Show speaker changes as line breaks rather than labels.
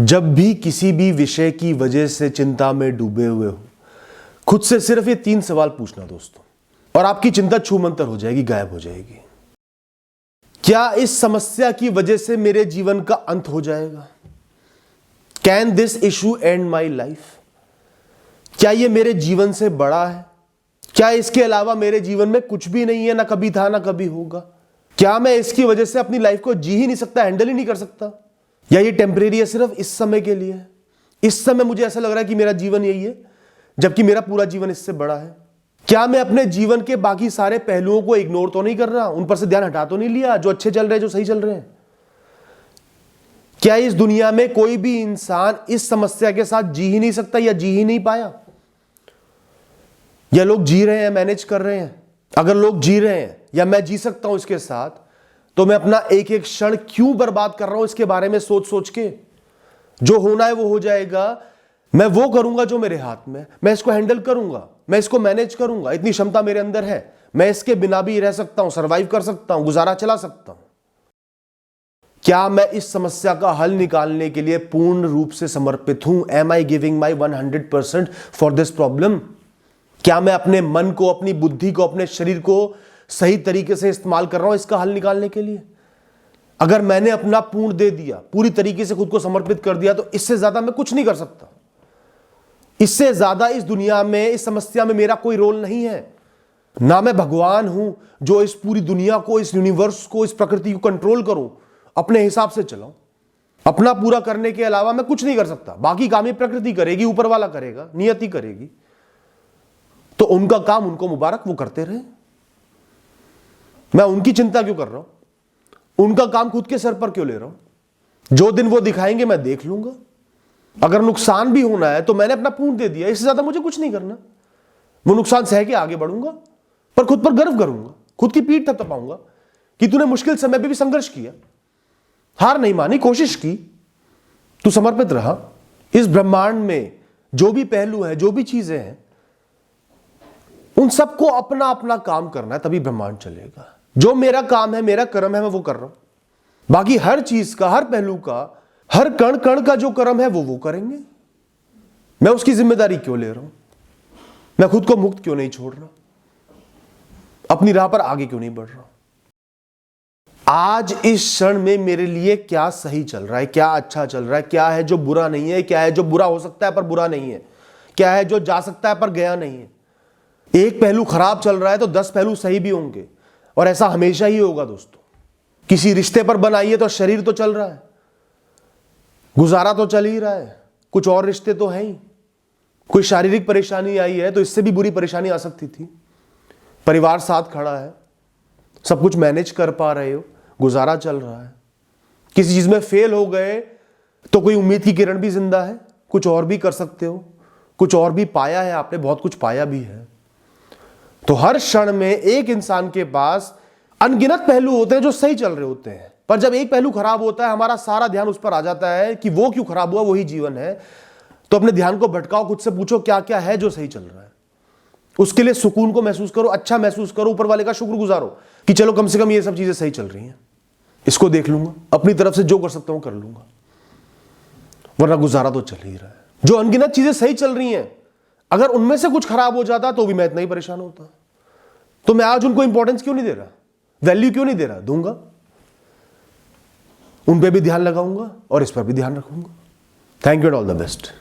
जब भी किसी भी विषय की वजह से चिंता में डूबे हुए हो, खुद से सिर्फ ये 3 सवाल पूछना दोस्तों, और आपकी चिंता छूमंतर हो जाएगी, गायब हो जाएगी। क्या इस समस्या की वजह से मेरे जीवन का अंत हो जाएगा? Can this issue and my life? क्या ये मेरे जीवन से बड़ा है? क्या इसके अलावा मेरे जीवन में कुछ भी नहीं है? ना कभी था ना कभी होगा? क्या मैं इसकी वजह से अपनी लाइफ को जी ही नहीं सकता, हैंडल ही नहीं कर सकता? या ये टेम्परेरी है, सिर्फ इस समय के लिए है? इस समय मुझे ऐसा लग रहा है कि मेरा जीवन यही है, जबकि मेरा पूरा जीवन इससे बड़ा है। क्या मैं अपने जीवन के बाकी सारे पहलुओं को इग्नोर तो नहीं कर रहा, उन पर से ध्यान हटा तो नहीं लिया, जो अच्छे चल रहे हैं, जो सही चल रहे हैं? क्या इस दुनिया में कोई भी इंसान इस समस्या के साथ जी ही नहीं सकता या जी ही नहीं पाया? या लोग जी रहे हैं, मैनेज कर रहे हैं? अगर लोग जी रहे हैं या मैं जी सकता हूं इसके साथ, तो मैं अपना एक एक क्षण क्यों बर्बाद कर रहा हूं इसके बारे में सोच सोच के? जो होना है वो हो जाएगा, मैं वो करूंगा जो मेरे हाथ में, मैं इसको हैंडल करूंगा, मैं इसको मैनेज करूंगा, इतनी क्षमता मेरे अंदर है, मैं इसके बिना भी रह सकता हूं, सरवाइव कर सकता हूं, गुजारा चला सकता हूं। क्या मैं इस समस्या का हल निकालने के लिए पूर्ण रूप से समर्पित हूं? Am I giving my 100% for this problem? क्या मैं अपने मन को, अपनी बुद्धि को, अपने शरीर को सही तरीके से इस्तेमाल कर रहा हूं इसका हल निकालने के लिए? अगर मैंने अपना पूर्ण दे दिया, पूरी तरीके से खुद को समर्पित कर दिया, तो इससे ज्यादा मैं कुछ नहीं कर सकता। इससे ज्यादा इस दुनिया में, इस समस्या में मेरा कोई रोल नहीं है। ना मैं भगवान हूं जो इस पूरी दुनिया को, इस यूनिवर्स को, इस प्रकृति को कंट्रोल करूं, अपने हिसाब से चलाऊं। अपना पूरा करने के अलावा मैं कुछ नहीं कर सकता। बाकी काम ये प्रकृति करेगी, ऊपर वाला करेगा, नियति करेगी। तो उनका काम उनको मुबारक, वो करते रहे। मैं उनकी चिंता क्यों कर रहा हूं? उनका काम खुद के सर पर क्यों ले रहा हूं? जो दिन वो दिखाएंगे मैं देख लूंगा। अगर नुकसान भी होना है तो मैंने अपना पूर्ण दे दिया, इससे ज्यादा मुझे कुछ नहीं करना। वो नुकसान सह के आगे बढ़ूंगा, पर खुद पर गर्व करूंगा, खुद की पीठ थपथपाऊंगा कि तूने मुश्किल समय पे भी संघर्ष किया, हार नहीं मानी, कोशिश की, तू समर्पित रहा। इस ब्रह्मांड में जो भी पहलू है, जो भी चीजें हैं, उन सबको अपना अपना काम करना है, तभी ब्रह्मांड चलेगा। जो मेरा काम है, मेरा कर्म है, मैं वो कर रहा हूं। बाकी हर चीज का, हर पहलू का, हर कण कण का जो कर्म है वो करेंगे। मैं उसकी जिम्मेदारी क्यों ले रहा हूं? मैं खुद को मुक्त क्यों नहीं छोड़ रहा? अपनी राह पर आगे क्यों नहीं बढ़ रहा? आज इस क्षण में मेरे लिए क्या सही चल रहा है, क्या अच्छा चल रहा है, क्या है जो बुरा नहीं है, क्या है जो बुरा हो सकता है पर बुरा नहीं है, क्या है जो जा सकता है पर गया नहीं है। एक पहलू खराब चल रहा है तो 10 पहलू सही भी होंगे, और ऐसा हमेशा ही होगा दोस्तों। किसी रिश्ते पर बनाइए तो शरीर तो चल रहा है, गुजारा तो चल ही रहा है, कुछ और रिश्ते तो हैं ही। कोई शारीरिक परेशानी आई है तो इससे भी बुरी परेशानी आ सकती थी। परिवार साथ खड़ा है, सब कुछ मैनेज कर पा रहे हो, गुजारा चल रहा है। किसी चीज में फेल हो गए तो कोई उम्मीद की किरण भी जिंदा है, कुछ और भी कर सकते हो, कुछ और भी पाया है आपने, बहुत कुछ पाया भी है। तो हर क्षण में एक इंसान के पास अनगिनत पहलू होते हैं जो सही चल रहे होते हैं, पर जब एक पहलू खराब होता है, हमारा सारा ध्यान उस पर आ जाता है कि वो क्यों खराब हुआ, वही जीवन है। तो अपने ध्यान को भटकाओ, खुद से पूछो क्या क्या है जो सही चल रहा है। उसके लिए सुकून को महसूस करो, अच्छा महसूस करो, ऊपर वाले का शुक्र गुजारो कि चलो कम से कम ये सब चीजें सही चल रही हैं, इसको देख लूंगा, अपनी तरफ से जो कर सकता हूं कर लूंगा, वरना गुजारा तो चल ही रहा है। जो अनगिनत चीजें सही चल रही हैं, अगर उनमें से कुछ खराब हो जाता तो भी मैं इतना ही परेशान होता। तो मैं आज उनको इंपॉर्टेंस क्यों नहीं दे रहा, वैल्यू क्यों नहीं दे रहा? दूंगा, उन पे भी ध्यान लगाऊंगा और इस पर भी ध्यान रखूंगा। Thank you and all the best.